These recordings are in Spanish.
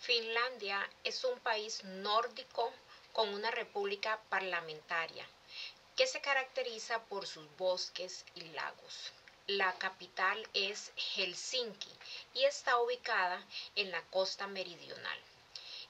Finlandia es un país nórdico con una república parlamentaria que se caracteriza por sus bosques y lagos. La capital es Helsinki y está ubicada en la costa meridional.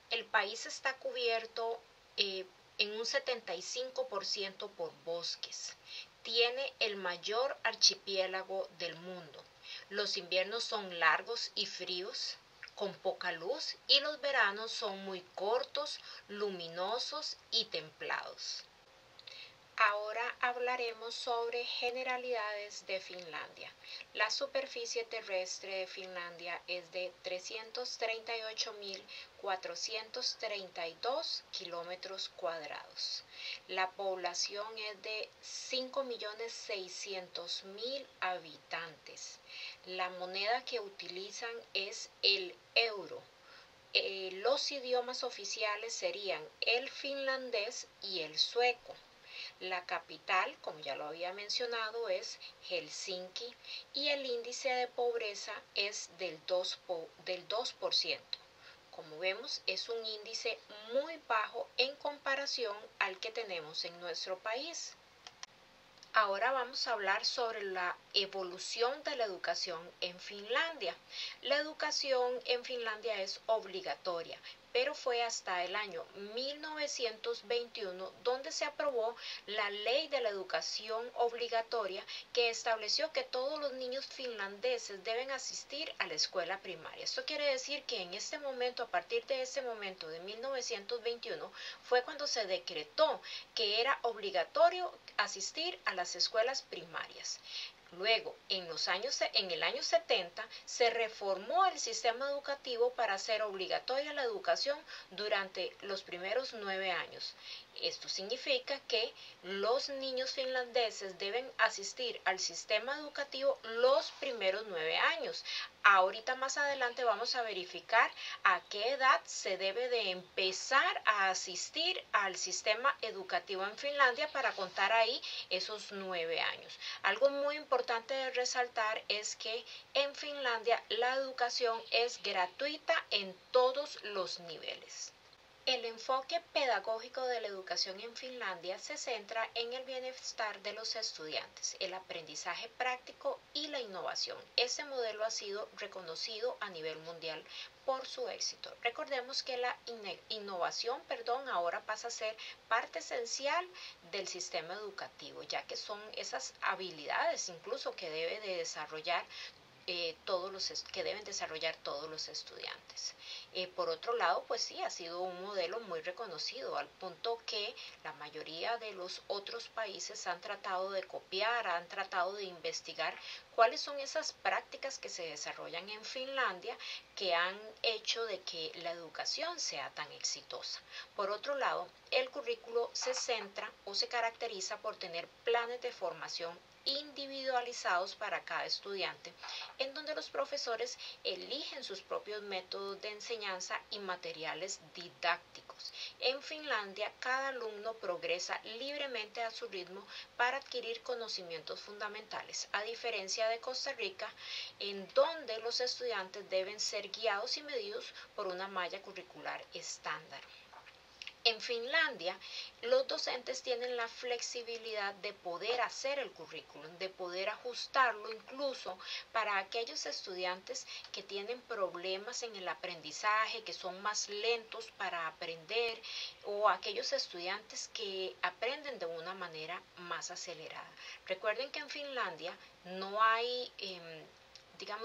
El país está cubierto en un 75% por bosques. Tiene el mayor archipiélago del mundo. Los inviernos son largos y fríos, con poca luz, y los veranos son muy cortos, luminosos y templados. Ahora hablaremos sobre generalidades de Finlandia. La superficie terrestre de Finlandia es de 338.432 kilómetros cuadrados. La población es de 5.600.000 habitantes. La moneda que utilizan es el euro. Los idiomas oficiales serían el finlandés y el sueco. La capital, como ya lo había mencionado, es Helsinki y el índice de pobreza es del 2%. Como vemos, es un índice muy bajo en comparación al que tenemos en nuestro país. Ahora vamos a hablar sobre la evolución de la educación en Finlandia. La educación en Finlandia es obligatoria, pero fue hasta el año 1921 donde se aprobó la ley de la educación obligatoria que estableció que todos los niños finlandeses deben asistir a la escuela primaria. Esto quiere decir que en este momento, a partir de este momento de 1921, fue cuando se decretó que era obligatorio asistir a las escuelas primarias. Luego, en el año 70, se reformó el sistema educativo para hacer obligatoria la educación durante los primeros 9 años. Esto significa que los niños finlandeses deben asistir al sistema educativo los primeros 9 años. Ahorita más adelante vamos a verificar a qué edad se debe de empezar a asistir al sistema educativo en Finlandia para contar ahí esos 9 años. Algo muy importante de resaltar es que en Finlandia la educación es gratuita en todos los niveles. El enfoque pedagógico de la educación en Finlandia se centra en el bienestar de los estudiantes, el aprendizaje práctico y la innovación. Este modelo ha sido reconocido a nivel mundial por su éxito. Recordemos que la innovación, ahora pasa a ser parte esencial del sistema educativo, ya que son esas habilidades incluso que debe de desarrollar que deben desarrollar todos los estudiantes. Por otro lado, pues sí, ha sido un modelo muy reconocido, al punto que la mayoría de los otros países han tratado de copiar, han tratado de investigar cuáles son esas prácticas que se desarrollan en Finlandia que han hecho de que la educación sea tan exitosa. Por otro lado, el currículo se centra o se caracteriza por tener planes de formación individualizados para cada estudiante, en donde los profesores eligen sus propios métodos de enseñanza y materiales didácticos. En Finlandia, cada alumno progresa libremente a su ritmo para adquirir conocimientos fundamentales, a diferencia de Costa Rica, en donde los estudiantes deben ser guiados y medidos por una malla curricular estándar. En Finlandia, los docentes tienen la flexibilidad de poder hacer el currículum, de poder ajustarlo incluso para aquellos estudiantes que tienen problemas en el aprendizaje, que son más lentos para aprender, o aquellos estudiantes que aprenden de una manera más acelerada. Recuerden que en Finlandia no hay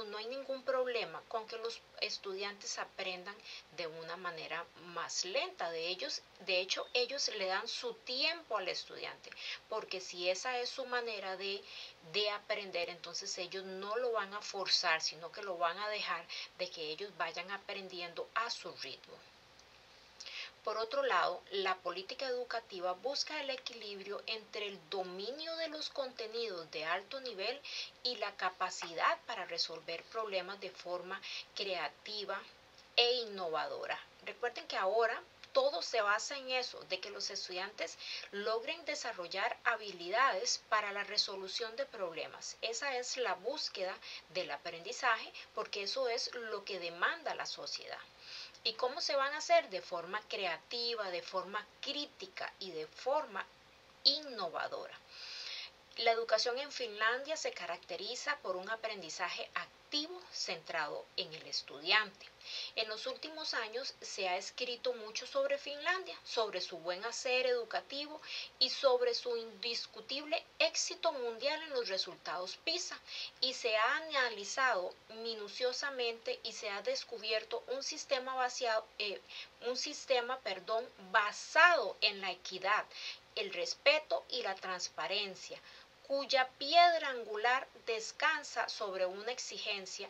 no hay ningún problema con que los estudiantes aprendan de una manera más lenta. De hecho, ellos le dan su tiempo al estudiante, porque si esa es su manera de aprender, entonces ellos no lo van a forzar, sino que lo van a dejar de que ellos vayan aprendiendo a su ritmo. Por otro lado, la política educativa busca el equilibrio entre el dominio de los contenidos de alto nivel y la capacidad para resolver problemas de forma creativa e innovadora. Recuerden que ahora todo se basa en eso, de que los estudiantes logren desarrollar habilidades para la resolución de problemas. Esa es la búsqueda del aprendizaje, porque eso es lo que demanda la sociedad. ¿Y cómo se van a hacer? De forma creativa, de forma crítica y de forma innovadora. La educación en Finlandia se caracteriza por un aprendizaje activo centrado en el estudiante. En los últimos años se ha escrito mucho sobre Finlandia, sobre su buen hacer educativo y sobre su indiscutible éxito mundial en los resultados PISA, y se ha analizado minuciosamente y se ha descubierto un sistema basado en la equidad, el respeto y la transparencia, cuya piedra angular descansa sobre una exigencia.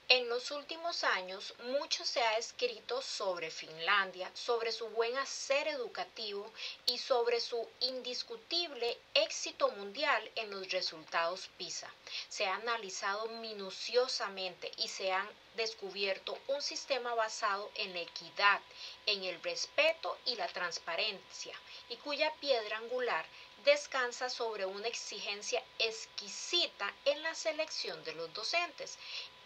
En los últimos años, mucho se ha escrito sobre Finlandia, sobre su buen hacer educativo y sobre su indiscutible éxito mundial en los resultados PISA. Se ha analizado minuciosamente y se han descubierto un sistema basado en la equidad, en el respeto y la transparencia, y cuya piedra angular descansa sobre una exigencia exquisita en la selección de los docentes.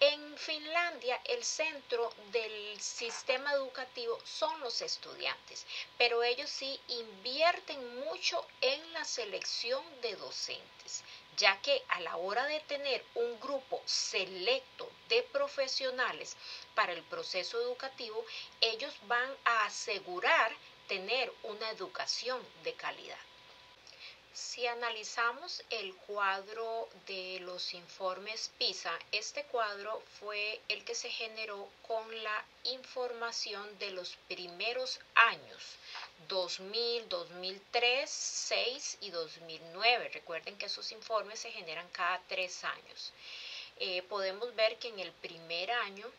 En Finlandia, el centro del sistema educativo son los estudiantes, pero ellos sí invierten mucho en la selección de docentes, ya que a la hora de tener un grupo selecto de profesionales para el proceso educativo, ellos van a asegurar tener una educación de calidad. Si analizamos el cuadro de los informes PISA, este cuadro fue el que se generó con la información de los primeros años, 2000, 2003, 2006 y 2009. Recuerden que esos informes se generan cada 3 años. Podemos ver que en el primer año,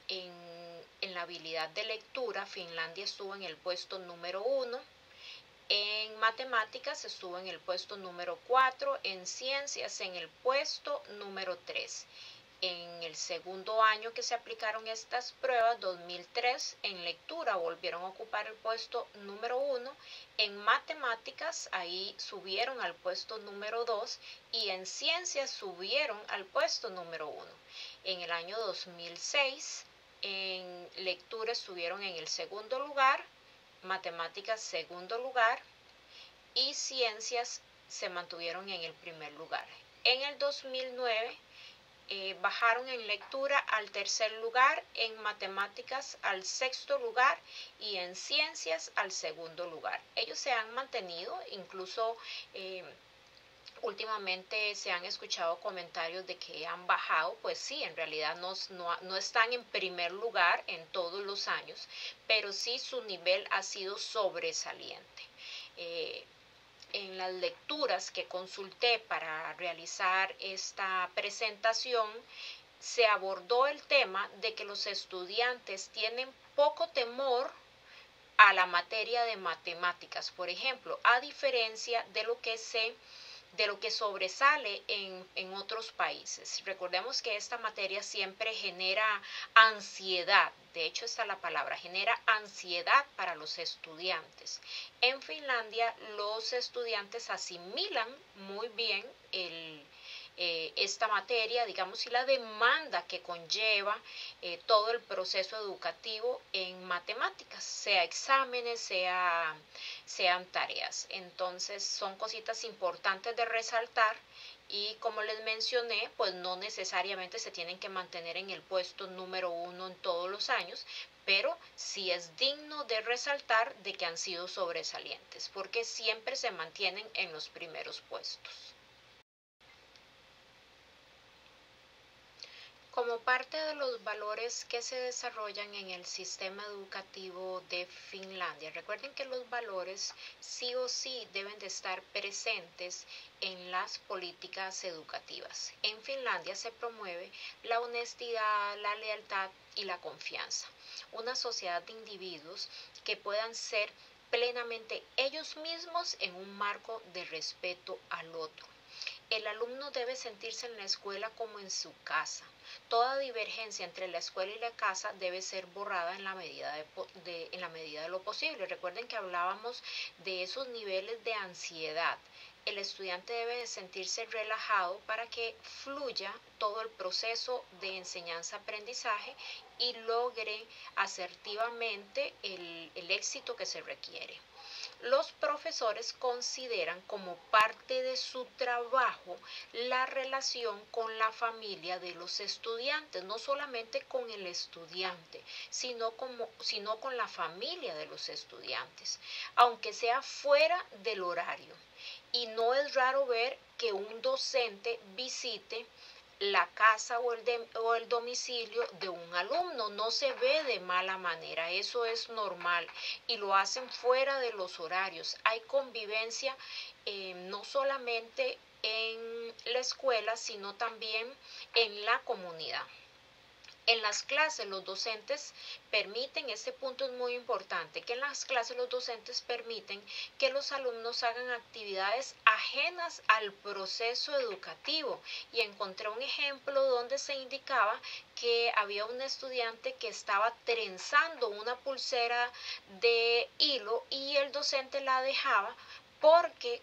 en la habilidad de lectura, Finlandia estuvo en el puesto número 1. En matemáticas estuvo en el puesto número 4, en ciencias en el puesto número 3. En el segundo año que se aplicaron estas pruebas, 2003, en lectura volvieron a ocupar el puesto número 1, en matemáticas ahí subieron al puesto número 2 y en ciencias subieron al puesto número 1. En el año 2006, en lectura estuvieron en el segundo lugar, matemáticas segundo lugar y ciencias se mantuvieron en el primer lugar. En el 2009 bajaron en lectura al tercer lugar, en matemáticas al sexto lugar y en ciencias al segundo lugar. Ellos se han mantenido, incluso últimamente se han escuchado comentarios de que han bajado. Pues sí, en realidad no están en primer lugar en todos los años, pero sí su nivel ha sido sobresaliente. En las lecturas que consulté para realizar esta presentación, se abordó el tema de que los estudiantes tienen poco temor a la materia de matemáticas, por ejemplo, a diferencia de lo que sobresale en otros países. Recordemos que esta materia siempre genera ansiedad, de hecho está la palabra, genera ansiedad para los estudiantes. En Finlandia los estudiantes asimilan muy bien esta materia, digamos, y la demanda que conlleva todo el proceso educativo en matemáticas, sea exámenes, sean tareas. Entonces son cositas importantes de resaltar y, como les mencioné, pues no necesariamente se tienen que mantener en el puesto número 1 en todos los años, pero sí es digno de resaltar de que han sido sobresalientes, porque siempre se mantienen en los primeros puestos. Como parte de los valores que se desarrollan en el sistema educativo de Finlandia, recuerden que los valores sí o sí deben de estar presentes en las políticas educativas. En Finlandia se promueve la honestidad, la lealtad y la confianza. Una sociedad de individuos que puedan ser plenamente ellos mismos en un marco de respeto al otro. El alumno debe sentirse en la escuela como en su casa. Toda divergencia entre la escuela y la casa debe ser borrada en la medida de lo posible. Recuerden que hablábamos de esos niveles de ansiedad. El estudiante debe de sentirse relajado para que fluya todo el proceso de enseñanza-aprendizaje y logre asertivamente el éxito que se requiere. Los profesores consideran como parte de su trabajo la relación con la familia de los estudiantes, no solamente con el estudiante, sino con la familia de los estudiantes, aunque sea fuera del horario. Y no es raro ver que un docente visite la casa o el domicilio de un alumno. No se ve de mala manera, eso es normal y lo hacen fuera de los horarios. Hay convivencia no solamente en la escuela, sino también en la comunidad. En las clases los docentes permiten, este punto es muy importante, que en las clases los docentes permiten que los alumnos hagan actividades ajenas al proceso educativo. Y encontré un ejemplo donde se indicaba que había un estudiante que estaba trenzando una pulsera de hilo y el docente la dejaba porque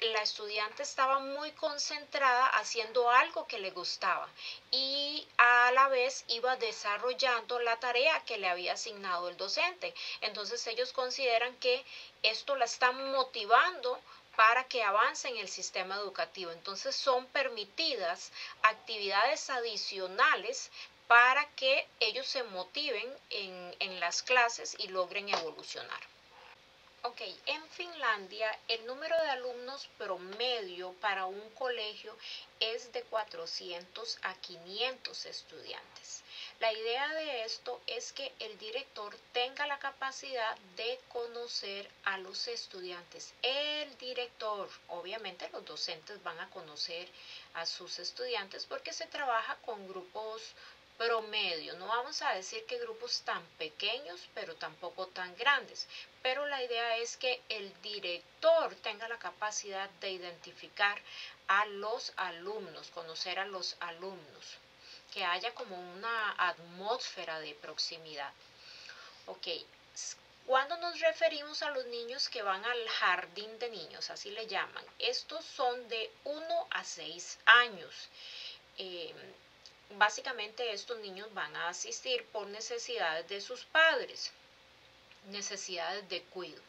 la estudiante estaba muy concentrada haciendo algo que le gustaba y a la vez iba desarrollando la tarea que le había asignado el docente. Entonces ellos consideran que esto la está motivando para que avance en el sistema educativo. Entonces son permitidas actividades adicionales para que ellos se motiven en las clases y logren evolucionar. Ok, en Finlandia el número de alumnos promedio para un colegio es de 400 a 500 estudiantes. La idea de esto es que el director tenga la capacidad de conocer a los estudiantes. El director, obviamente los docentes van a conocer a sus estudiantes porque se trabaja con grupos promedio. No vamos a decir que grupos tan pequeños, pero tampoco tan grandes. Pero la idea es que el director tenga la capacidad de identificar a los alumnos, conocer a los alumnos, que haya como una atmósfera de proximidad. Ok, cuando nos referimos a los niños que van al jardín de niños, así le llaman, estos son de 1 a 6 años. Básicamente estos niños van a asistir por necesidades de sus padres, necesidades de cuidado.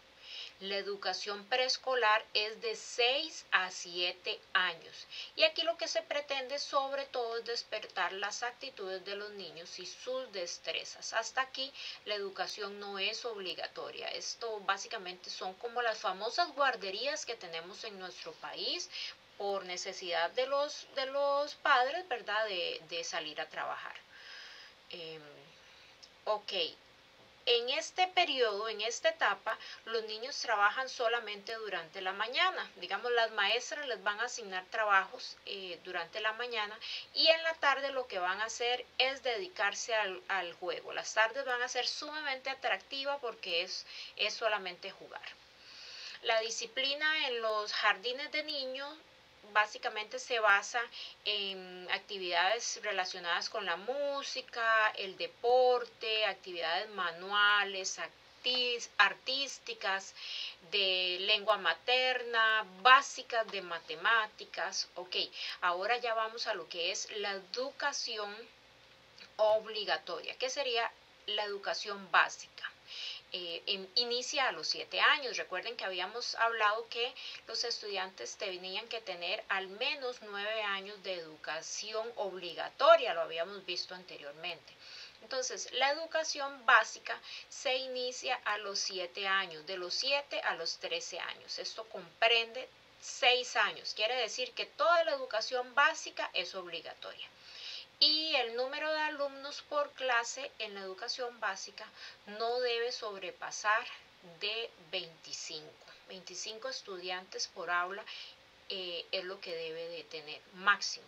La educación preescolar es de 6 a 7 años y aquí lo que se pretende sobre todo es despertar las actitudes de los niños y sus destrezas. Hasta aquí la educación no es obligatoria. Esto básicamente son como las famosas guarderías que tenemos en nuestro país por necesidad de los padres, ¿verdad? De salir a trabajar. Ok. En este periodo, en esta etapa, los niños trabajan solamente durante la mañana. Digamos, las maestras les van a asignar trabajos durante la mañana y en la tarde lo que van a hacer es dedicarse al juego. Las tardes van a ser sumamente atractivas porque es solamente jugar. La disciplina en los jardines de niños básicamente se basa en actividades relacionadas con la música, el deporte, actividades manuales, artísticas, de lengua materna, básicas de matemáticas. Ok, ahora ya vamos a lo que es la educación obligatoria. ¿Qué sería la educación básica? Inicia a los 7 años. Recuerden que habíamos hablado que los estudiantes tenían que tener al menos 9 años de educación obligatoria, lo habíamos visto anteriormente. Entonces, la educación básica se inicia a los 7 años, de los 7 a los 13 años. Esto comprende 6 años, quiere decir que toda la educación básica es obligatoria. Y el número de alumnos por clase en la educación básica no debe sobrepasar de 25 estudiantes por aula, es lo que debe de tener máximo.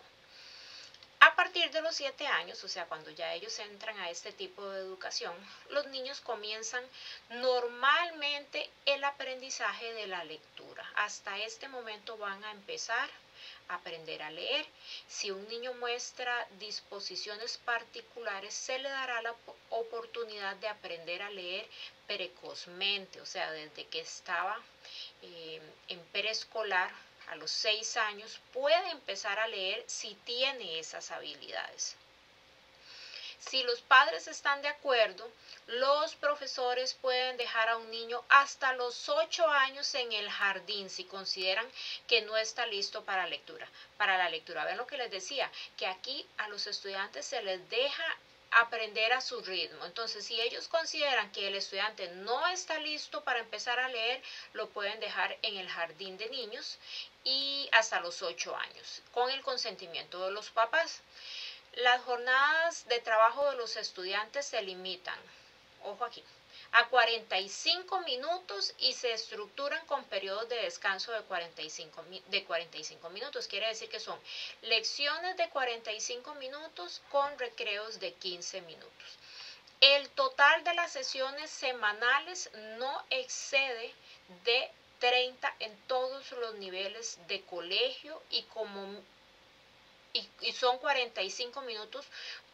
A partir de los 7 años, o sea, cuando ya ellos entran a este tipo de educación, los niños comienzan normalmente el aprendizaje de la lectura. Hasta este momento van a empezar a aprender a leer. Si un niño muestra disposiciones particulares, se le dará la oportunidad de aprender a leer precozmente, o sea, desde que estaba en preescolar. A los 6 años puede empezar a leer si tiene esas habilidades. Si los padres están de acuerdo, los profesores pueden dejar a un niño hasta los 8 años en el jardín si consideran que no está listo para lectura, para la lectura. Ven lo que les decía, que aquí a los estudiantes se les deja aprender a su ritmo. Entonces, si ellos consideran que el estudiante no está listo para empezar a leer, lo pueden dejar en el jardín de niños y hasta los 8 años, con el consentimiento de los papás. Las jornadas de trabajo de los estudiantes se limitan, ojo aquí, a 45 minutos y se estructuran con periodos de descanso de 45 minutos. Quiere decir que son lecciones de 45 minutos con recreos de 15 minutos. El total de las sesiones semanales no excede de 30 en todos los niveles de colegio y son 45 minutos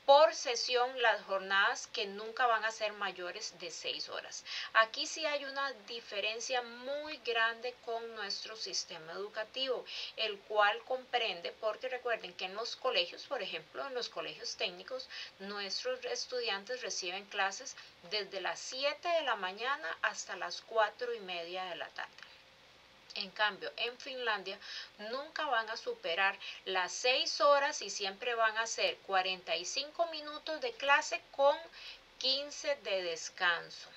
por sesión las jornadas, que nunca van a ser mayores de 6 horas. Aquí sí hay una diferencia muy grande con nuestro sistema educativo, el cual comprende, porque recuerden que en los colegios, por ejemplo, en los colegios técnicos, nuestros estudiantes reciben clases desde las 7 de la mañana hasta las 4:30 de la tarde. En cambio, en Finlandia nunca van a superar las 6 horas y siempre van a ser 45 minutos de clase con 15 de descanso.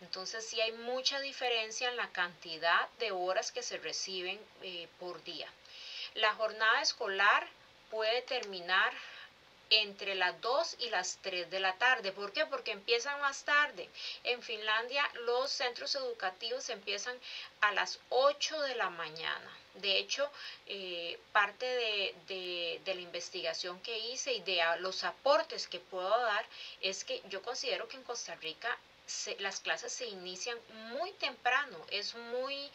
Entonces sí hay mucha diferencia en la cantidad de horas que se reciben por día. La jornada escolar puede terminar entre las 2 y las 3 de la tarde. ¿Por qué? Porque empiezan más tarde. En Finlandia los centros educativos empiezan a las 8 de la mañana. De hecho, parte de la investigación que hice y de los aportes que puedo dar es que yo considero que en Costa Rica las clases se inician muy temprano. Es muy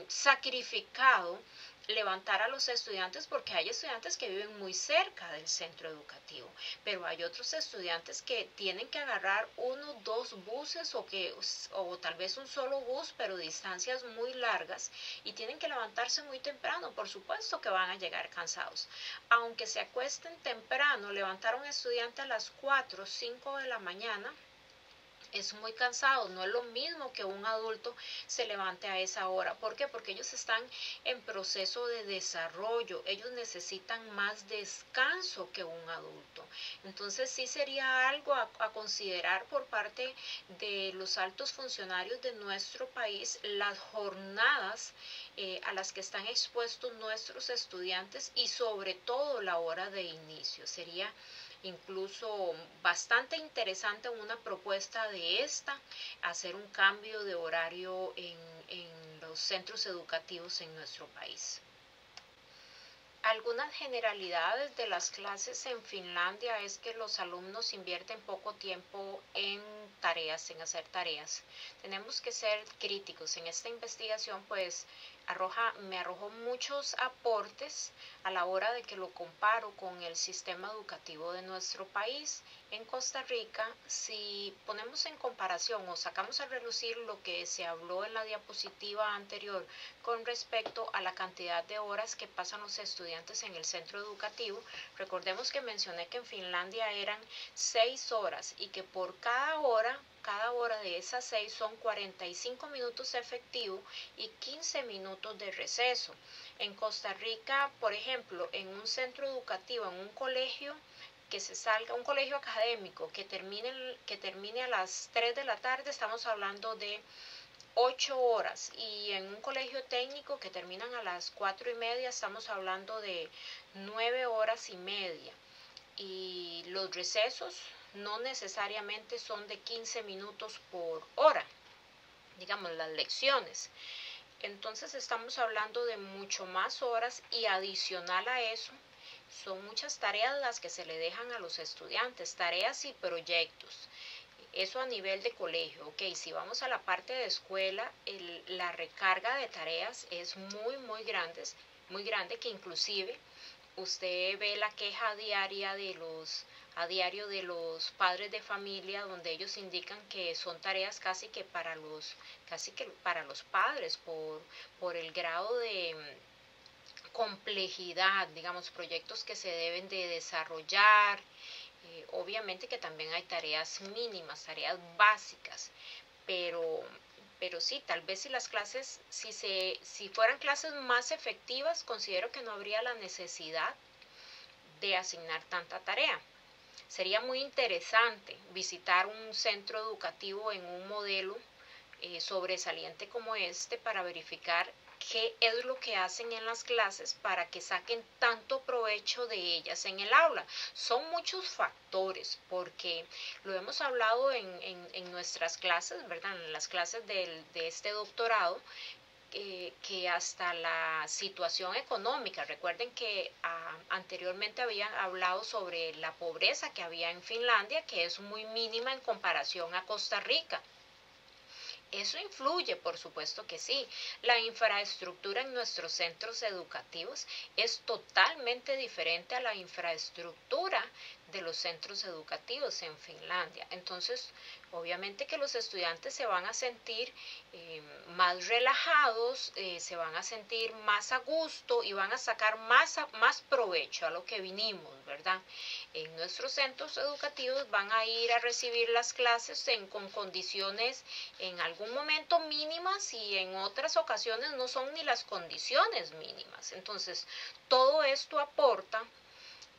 sacrificado levantar a los estudiantes, porque hay estudiantes que viven muy cerca del centro educativo, pero hay otros estudiantes que tienen que agarrar 1, 2 buses o tal vez un solo bus, pero distancias muy largas, y tienen que levantarse muy temprano. Por supuesto que van a llegar cansados. Aunque se acuesten temprano, levantar a un estudiante a las 4 o 5 de la mañana es muy cansado. No es lo mismo que un adulto se levante a esa hora. ¿Por qué? Porque ellos están en proceso de desarrollo. Ellos necesitan más descanso que un adulto. Entonces sí sería algo a considerar por parte de los altos funcionarios de nuestro país, las jornadas a las que están expuestos nuestros estudiantes, y sobre todo la hora de inicio. Sería incluso bastante interesante una propuesta de hacer un cambio de horario en los centros educativos en nuestro país. Algunas generalidades de las clases en Finlandia es que los alumnos invierten poco tiempo en tareas, en hacer tareas. Tenemos que ser críticos. En esta investigación pues me arrojó muchos aportes a la hora de que lo comparo con el sistema educativo de nuestro país. En Costa Rica, si ponemos en comparación o sacamos a relucir lo que se habló en la diapositiva anterior con respecto a la cantidad de horas que pasan los estudiantes en el centro educativo, recordemos que mencioné que en Finlandia eran 6 horas y que por cada hora de esas 6 son 45 minutos efectivos y 15 minutos de receso. En Costa Rica, por ejemplo, en un centro educativo, en un colegio, un colegio académico que termine a las 3 de la tarde, estamos hablando de 8 horas, y en un colegio técnico que terminan a las 4:30 estamos hablando de 9 horas y media, y los recesos no necesariamente son de 15 minutos por hora, digamos las lecciones. Entonces estamos hablando de mucho más horas, y adicional a eso son muchas tareas las que se le dejan a los estudiantes, tareas y proyectos. Eso a nivel de colegio. Ok, si vamos a la parte de escuela, la recarga de tareas es muy grande, que inclusive usted ve la queja diaria a diario de los padres de familia, donde ellos indican que son tareas casi que para los padres, por el grado complejidad, digamos, proyectos que se deben de desarrollar. Obviamente que también hay tareas mínimas, tareas básicas, pero, pero sí, tal vez si las clases, si fueran clases más efectivas, considero que no habría la necesidad de asignar tanta tarea. Sería muy interesante visitar un centro educativo en un modelo sobresaliente como este para verificar qué es lo que hacen en las clases para que saquen tanto provecho de ellas en el aula. Son muchos factores porque lo hemos hablado en nuestras clases, ¿verdad? En las clases de este doctorado, que hasta la situación económica. Recuerden que anteriormente habían hablado sobre la pobreza que había en Finlandia, que es muy mínima en comparación a Costa Rica. Eso influye, por supuesto que sí. La infraestructura en nuestros centros educativos es totalmente diferente a la infraestructura de los centros educativos en Finlandia. Entonces, obviamente que los estudiantes se van a sentir más relajados, se van a sentir más a gusto y van a sacar más provecho a lo que vinimos, ¿verdad? En nuestros centros educativos van a ir a recibir las clases con condiciones en algún momento mínimas y en otras ocasiones no son ni las condiciones mínimas. Entonces, todo esto aporta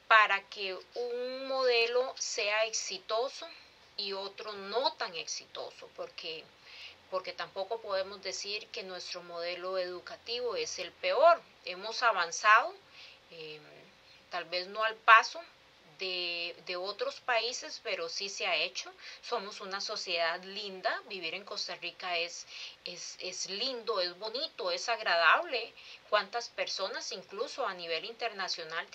para que un modelo sea exitoso y otro no tan exitoso, porque tampoco podemos decir que nuestro modelo educativo es el peor. Hemos avanzado, eh, tal vez no al paso de otros países, pero sí se ha hecho. Somos una sociedad linda, vivir en Costa Rica es lindo, es bonito, es agradable. Cuántas personas, incluso a nivel internacional,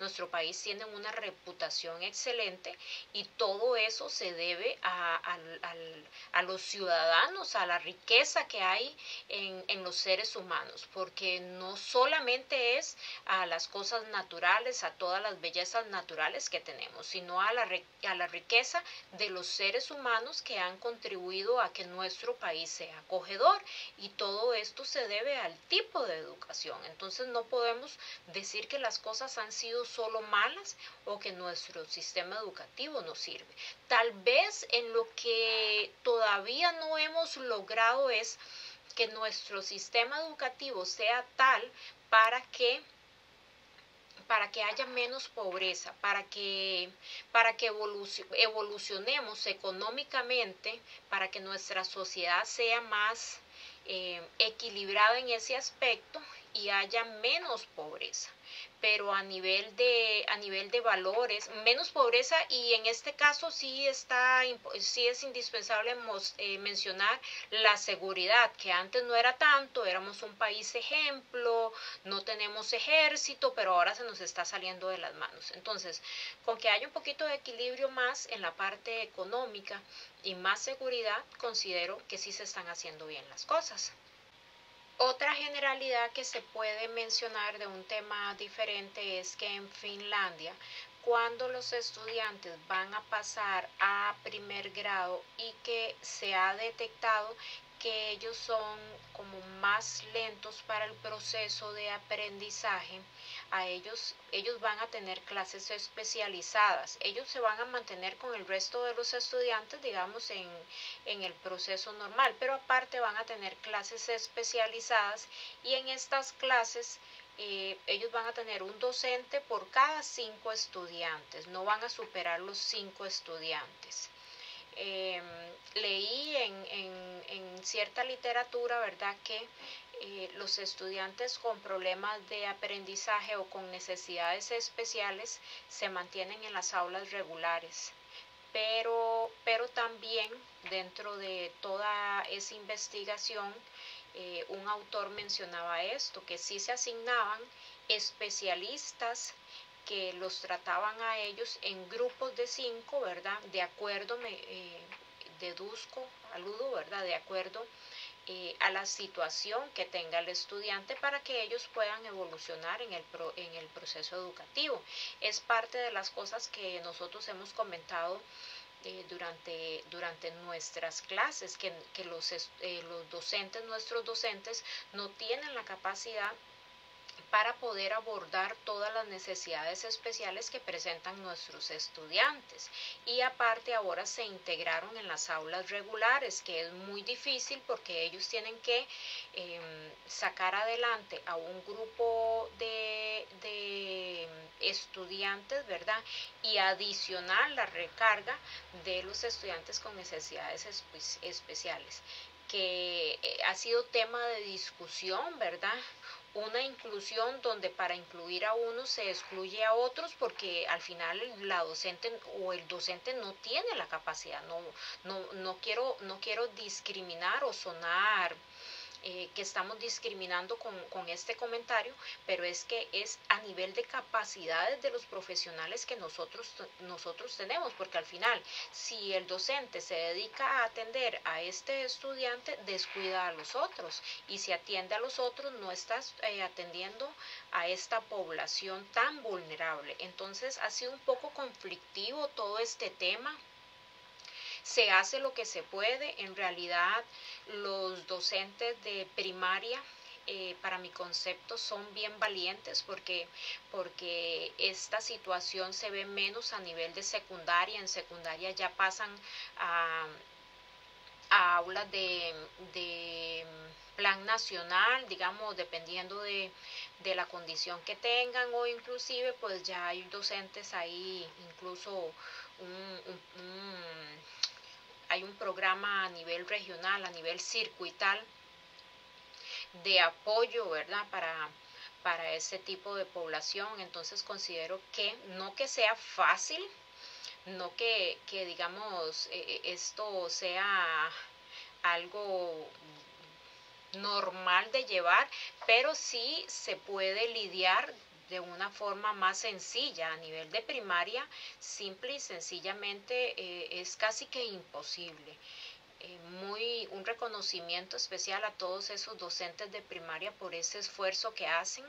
nuestro país tiene una reputación excelente, y todo eso se debe a los ciudadanos, a la riqueza que hay en los seres humanos, porque no solamente es a las cosas naturales, a todas las bellezas naturales que tenemos, sino a la riqueza de los seres humanos que han contribuido a que nuestro país sea acogedor, y todo esto se debe al tipo de educación. Entonces no podemos decir que las cosas han sido solo malas o que nuestro sistema educativo no sirve. Tal vez en lo que todavía no hemos logrado es que nuestro sistema educativo sea tal para que haya menos pobreza, para que evolucionemos económicamente, para que nuestra sociedad sea más equilibrada en ese aspecto y haya menos pobreza. Pero a nivel de valores, menos pobreza, y en este caso sí es indispensable mencionar la seguridad, que antes no era tanto, éramos un país ejemplo, no tenemos ejército, pero ahora se nos está saliendo de las manos. Entonces, con que haya un poquito de equilibrio más en la parte económica y más seguridad, considero que sí se están haciendo bien las cosas. Otra generalidad que se puede mencionar de un tema diferente es que en Finlandia, cuando los estudiantes van a pasar a primer grado y que se ha detectado que ellos son como más lentos para el proceso de aprendizaje, ellos van a tener clases especializadas. Ellos se van a mantener con el resto de los estudiantes, digamos, en el proceso normal, pero aparte van a tener clases especializadas, y en estas clases ellos van a tener un docente por cada 5 estudiantes, no van a superar los 5 estudiantes. Leí en cierta literatura, ¿verdad?, que los estudiantes con problemas de aprendizaje o con necesidades especiales se mantienen en las aulas regulares. Pero también dentro de toda esa investigación, un autor mencionaba esto, que sí se asignaban especialistas que los trataban a ellos en grupos de 5, ¿verdad? De acuerdo, deduzco, aludo, ¿verdad? De acuerdo a la situación que tenga el estudiante, para que ellos puedan evolucionar en el proceso educativo. Es parte de las cosas que nosotros hemos comentado durante nuestras clases, que los docentes, nuestros docentes, no tienen la capacidad para poder abordar todas las necesidades especiales que presentan nuestros estudiantes. Y aparte ahora se integraron en las aulas regulares, que es muy difícil porque ellos tienen que sacar adelante a un grupo de estudiantes, ¿verdad? Y adicionar la recarga de los estudiantes con necesidades especiales, que ha sido tema de discusión, ¿verdad? Una inclusión donde para incluir a unos se excluye a otros, porque al final la docente o el docente no tiene la capacidad. No quiero discriminar o sonar que estamos discriminando con este comentario, pero es que es a nivel de capacidades de los profesionales que nosotros tenemos, porque al final, si el docente se dedica a atender a este estudiante, descuida a los otros, y si atiende a los otros, no estás atendiendo a esta población tan vulnerable. Entonces ha sido un poco conflictivo todo este tema. Se hace lo que se puede. En realidad los docentes de primaria, para mi concepto, son bien valientes porque esta situación se ve menos a nivel de secundaria. En secundaria ya pasan a aulas de plan nacional, digamos, dependiendo de la condición que tengan, o inclusive pues ya hay docentes ahí, incluso hay un programa a nivel regional, a nivel circuital, de apoyo, ¿verdad? Para ese tipo de población. Entonces considero que no que sea fácil, no que digamos esto sea algo normal de llevar, pero sí se puede lidiar de una forma más sencilla. A nivel de primaria, simple y sencillamente es casi que imposible. Un reconocimiento especial a todos esos docentes de primaria por ese esfuerzo que hacen,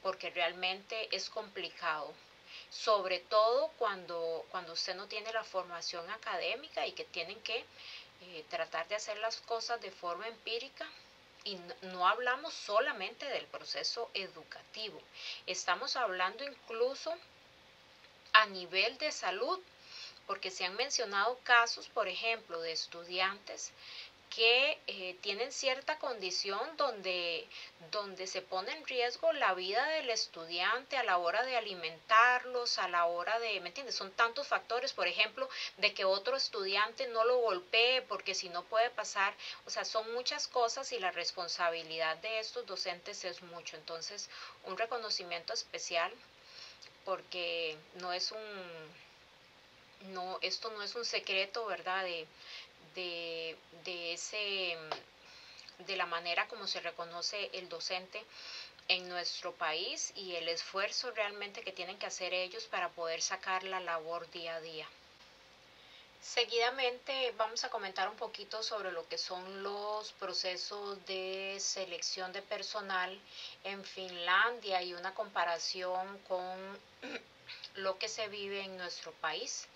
porque realmente es complicado, sobre todo cuando usted no tiene la formación académica y que tienen que tratar de hacer las cosas de forma empírica. Y no hablamos solamente del proceso educativo, estamos hablando incluso a nivel de salud, porque se han mencionado casos, por ejemplo, de estudiantes que tienen cierta condición donde se pone en riesgo la vida del estudiante a la hora de alimentarlos, a la hora de, ¿me entiendes? Son tantos factores, por ejemplo, de que otro estudiante no lo golpee, porque si no puede pasar, o sea, son muchas cosas y la responsabilidad de estos docentes es mucho. Entonces, un reconocimiento especial, porque esto no es un secreto, ¿verdad? De la manera como se reconoce el docente en nuestro país y el esfuerzo realmente que tienen que hacer ellos para poder sacar la labor día a día. Seguidamente vamos a comentar un poquito sobre lo que son los procesos de selección de personal en Finlandia y una comparación con lo que se vive en nuestro país.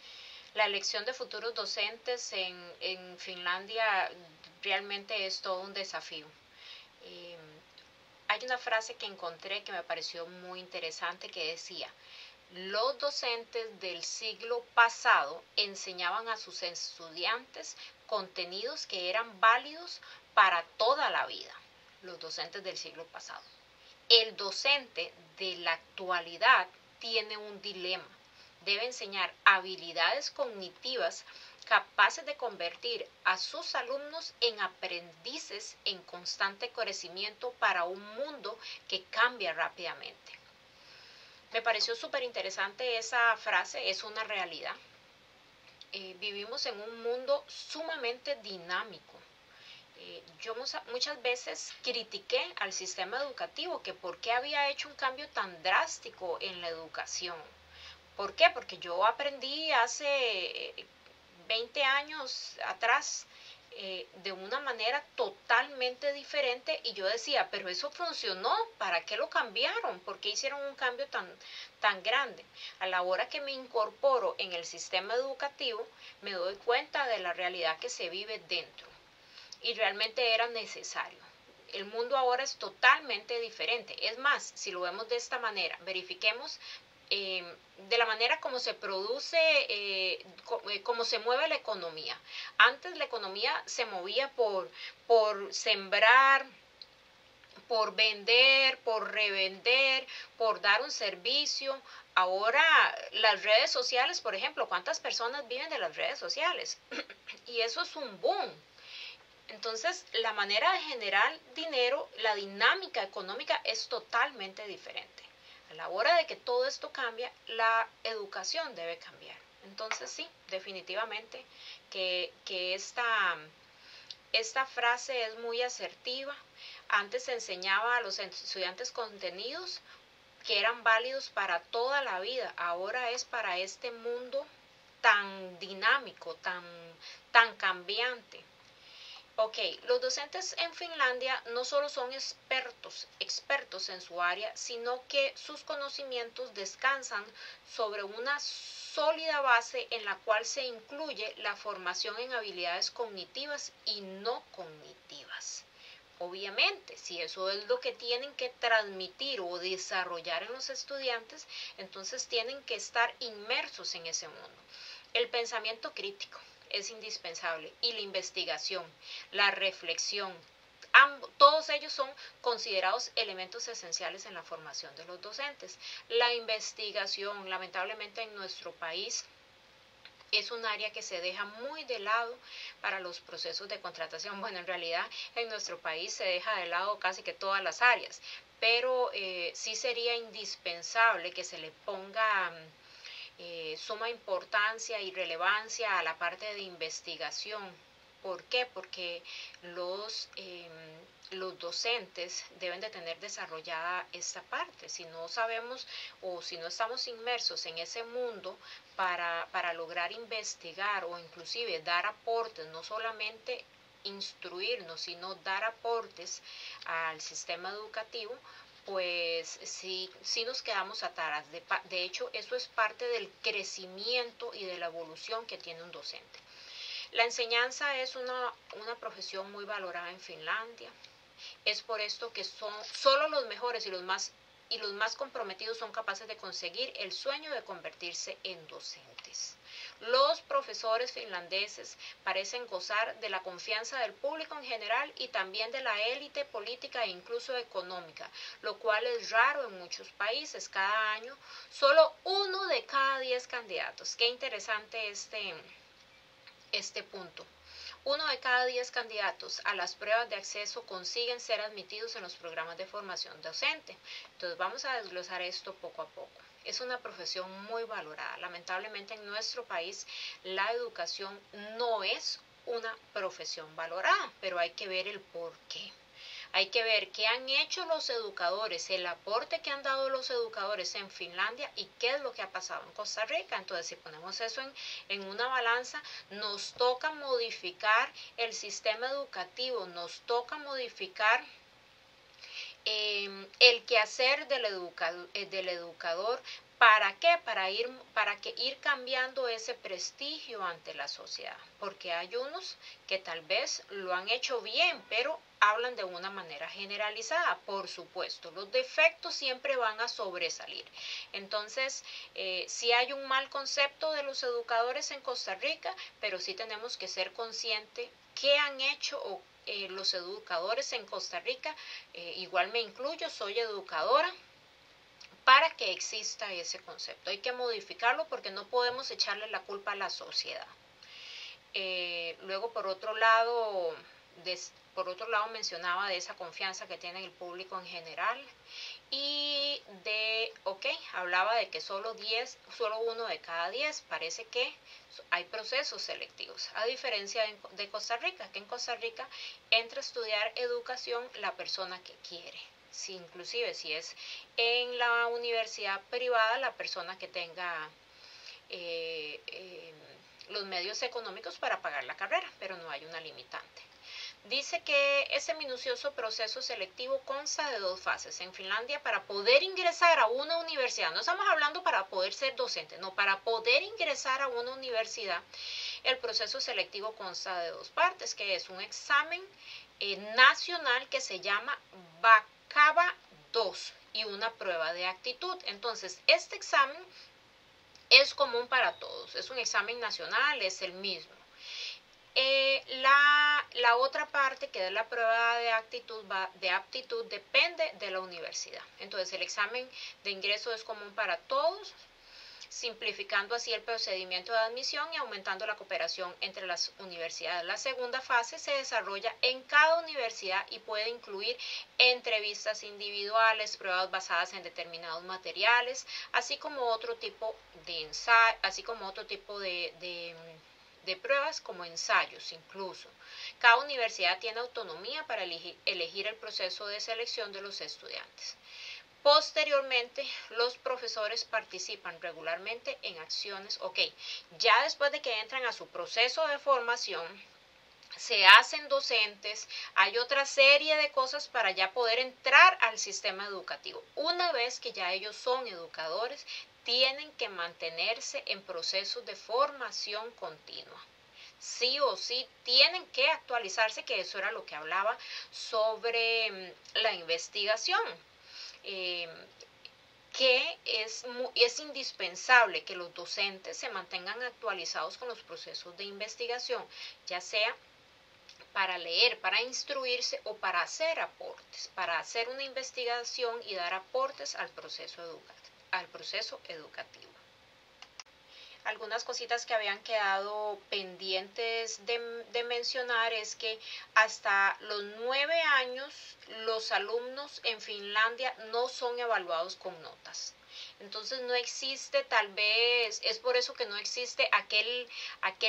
La elección de futuros docentes en Finlandia realmente es todo un desafío. Hay una frase que encontré que me pareció muy interesante que decía: los docentes del siglo pasado enseñaban a sus estudiantes contenidos que eran válidos para toda la vida. Los docentes del siglo pasado. El docente de la actualidad tiene un dilema. Debe enseñar habilidades cognitivas capaces de convertir a sus alumnos en aprendices en constante crecimiento para un mundo que cambia rápidamente. Me pareció súper interesante esa frase, es una realidad. Vivimos en un mundo sumamente dinámico. Yo muchas veces critiqué al sistema educativo, que por qué había hecho un cambio tan drástico en la educación. ¿Por qué? Porque yo aprendí hace 20 años atrás de una manera totalmente diferente, y yo decía, pero eso funcionó, ¿para qué lo cambiaron? ¿Por qué hicieron un cambio tan grande? A la hora que me incorporo en el sistema educativo, me doy cuenta de la realidad que se vive dentro, y realmente era necesario. el mundo ahora es totalmente diferente. Es más, si lo vemos de esta manera, verifiquemos de la manera como se produce, cómo se mueve la economía. Antes la economía se movía por sembrar, por vender, por revender, por dar un servicio. Ahora las redes sociales, por ejemplo, ¿cuántas personas viven de las redes sociales? Y eso es un boom. Entonces, la manera de generar dinero, la dinámica económica es totalmente diferente. A la hora de que todo esto cambia, la educación debe cambiar. Entonces, sí, definitivamente que esta frase es muy asertiva. Antes se enseñaba a los estudiantes contenidos que eran válidos para toda la vida. Ahora es para este mundo tan dinámico, tan cambiante. Ok, los docentes en Finlandia no solo son expertos en su área, sino que sus conocimientos descansan sobre una sólida base en la cual se incluye la formación en habilidades cognitivas y no cognitivas. Obviamente, si eso es lo que tienen que transmitir o desarrollar en los estudiantes, entonces tienen que estar inmersos en ese mundo. El pensamiento crítico es indispensable y la investigación, la reflexión, todos ellos son considerados elementos esenciales en la formación de los docentes. La investigación, lamentablemente en nuestro país, es un área que se deja muy de lado para los procesos de contratación. Bueno, en realidad en nuestro país se deja de lado casi que todas las áreas, pero sí sería indispensable que se le ponga suma importancia y relevancia a la parte de investigación. ¿Por qué? Porque los docentes deben de tener desarrollada esta parte. Si no sabemos o si no estamos inmersos en ese mundo para lograr investigar o inclusive dar aportes, no solamente instruirnos, sino dar aportes al sistema educativo, pues sí nos quedamos atadas. De hecho, eso es parte del crecimiento y de la evolución que tiene un docente. La enseñanza es una profesión muy valorada en Finlandia. Es por esto que solo los mejores y los más comprometidos son capaces de conseguir el sueño de convertirse en docentes. Los profesores finlandeses parecen gozar de la confianza del público en general y también de la élite política e incluso económica, lo cual es raro en muchos países. Cada año, solo 1 de cada 10 candidatos. Qué interesante este punto. 1 de cada 10 candidatos a las pruebas de acceso consiguen ser admitidos en los programas de formación docente. Entonces vamos a desglosar esto poco a poco. Es una profesión muy valorada. Lamentablemente en nuestro país la educación no es una profesión valorada, pero hay que ver el por qué. Hay que ver qué han hecho los educadores, el aporte que han dado los educadores en Finlandia y qué es lo que ha pasado en Costa Rica. Entonces, si ponemos eso en una balanza, nos toca modificar el sistema educativo, nos toca modificar el quehacer del educador. ¿Para qué? Para que ir cambiando ese prestigio ante la sociedad. Porque hay unos que tal vez lo han hecho bien, pero hablan de una manera generalizada. Por supuesto, los defectos siempre van a sobresalir. Entonces, sí hay un mal concepto de los educadores en Costa Rica, pero sí tenemos que ser conscientes qué han hecho los educadores en Costa Rica. Igual me incluyo, soy educadora, para que exista ese concepto. Hay que modificarlo porque no podemos echarle la culpa a la sociedad. Luego, por otro lado, mencionaba de esa confianza que tiene el público en general y hablaba de que solo 1 de cada 10, parece que hay procesos selectivos, a diferencia de Costa Rica, que en Costa Rica entra a estudiar educación la persona que quiere. Si inclusive si es en la universidad privada, la persona que tenga los medios económicos para pagar la carrera, pero no hay una limitante. Dice que ese minucioso proceso selectivo consta de 2 fases. En Finlandia, para poder ingresar a una universidad, no estamos hablando para poder ser docente, no, para poder ingresar a una universidad, El proceso selectivo consta de dos partes, que es un examen nacional que se llama BACABA 2 y una prueba de actitud. Entonces, este examen es común para todos, es un examen nacional, es el mismo. La otra parte, que es la prueba de aptitud, depende de la universidad. Entonces, el examen de ingreso es común para todos, simplificando así el procedimiento de admisión y aumentando la cooperación entre las universidades. La segunda fase se desarrolla en cada universidad y puede incluir entrevistas individuales, pruebas basadas en determinados materiales, así como otro tipo de ensayo, de pruebas como ensayos incluso. Cada universidad tiene autonomía para elegir el proceso de selección de los estudiantes. Posteriormente, los profesores participan regularmente en acciones. Ya después de que entran a su proceso de formación, se hacen docentes, hay otra serie de cosas para ya poder entrar al sistema educativo. Una vez que ya ellos son educadores, tienen que mantenerse en procesos de formación continua. Sí o sí tienen que actualizarse, que eso era lo que hablaba sobre la investigación. Que es indispensable que los docentes se mantengan actualizados con los procesos de investigación, ya sea para leer, para instruirse o para hacer aportes, para hacer una investigación y dar aportes al proceso educativo. Algunas cositas que habían quedado pendientes de mencionar es que hasta los 9 años los alumnos en Finlandia no son evaluados con notas. Entonces no existe, tal vez, es por eso que no existe aquel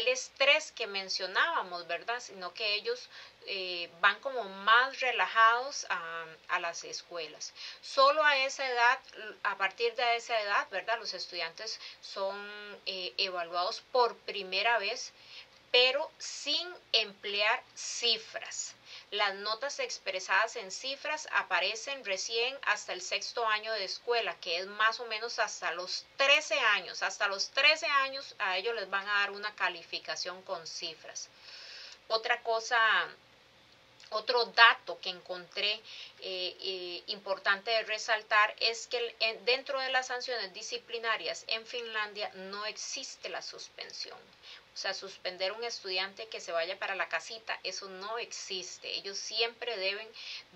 estrés que mencionábamos, ¿verdad? Sino que ellos van como más relajados a las escuelas. Solo a esa edad, a partir de esa edad, ¿verdad? Los estudiantes son evaluados por primera vez, pero sin emplear cifras. Las notas expresadas en cifras aparecen recién hasta el 6º año de escuela, que es más o menos hasta los 13 años. Hasta los 13 años a ellos les van a dar una calificación con cifras. Otro dato que encontré importante de resaltar es que dentro de las sanciones disciplinarias en Finlandia no existe la suspensión. O sea, suspender a un estudiante que se vaya para la casita, eso no existe. Ellos siempre deben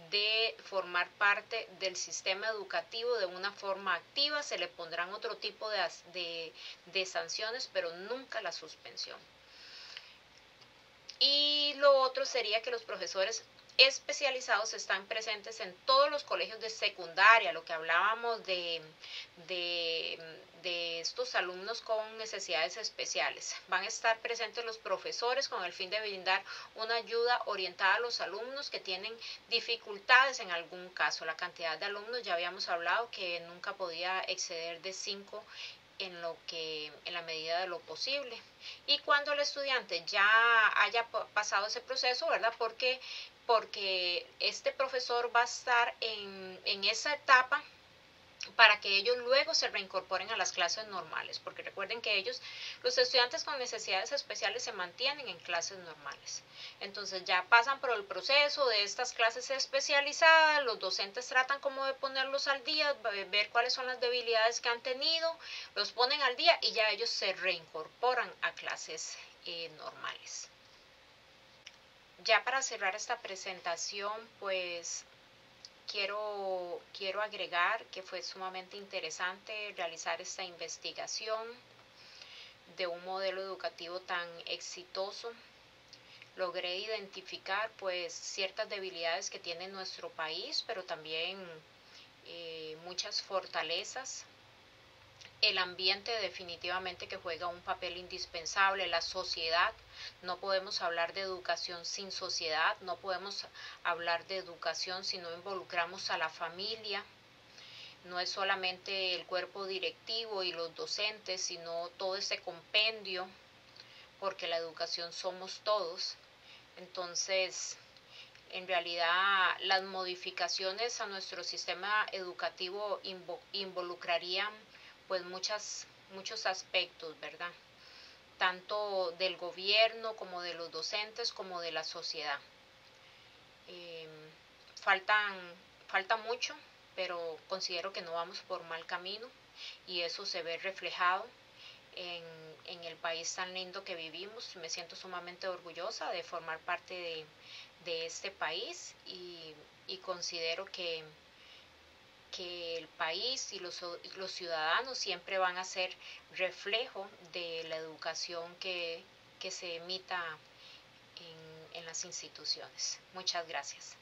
de formar parte del sistema educativo de una forma activa. Se le pondrán otro tipo de sanciones, pero nunca la suspensión. Y lo otro sería que los profesores especializados están presentes en todos los colegios de secundaria, lo que hablábamos de estos alumnos con necesidades especiales. Van a estar presentes los profesores con el fin de brindar una ayuda orientada a los alumnos que tienen dificultades en algún caso. La cantidad de alumnos ya habíamos hablado que nunca podía exceder de 5 en la medida de lo posible. Y cuando el estudiante ya haya pasado ese proceso, ¿verdad? Porque este profesor va a estar en esa etapa para que ellos luego se reincorporen a las clases normales, porque recuerden que los estudiantes con necesidades especiales se mantienen en clases normales. Entonces ya pasan por el proceso de estas clases especializadas, los docentes tratan como de ponerlos al día, ver cuáles son las debilidades que han tenido, los ponen al día y ya ellos se reincorporan a clases normales. Ya para cerrar esta presentación, pues quiero agregar que fue sumamente interesante realizar esta investigación de un modelo educativo tan exitoso. Logré identificar pues ciertas debilidades que tiene nuestro país, pero también muchas fortalezas. El ambiente definitivamente que juega un papel indispensable, la sociedad. No podemos hablar de educación sin sociedad, no podemos hablar de educación si no involucramos a la familia. No es solamente el cuerpo directivo y los docentes, sino todo ese compendio, porque la educación somos todos. Entonces, en realidad, las modificaciones a nuestro sistema educativo involucrarían pues muchos aspectos, ¿verdad? tanto del gobierno como de los docentes como de la sociedad. Falta mucho, pero considero que no vamos por mal camino y eso se ve reflejado en el país tan lindo que vivimos. Me siento sumamente orgullosa de formar parte de este país y considero que el país y los ciudadanos siempre van a ser reflejo de la educación que se emita en las instituciones. Muchas gracias.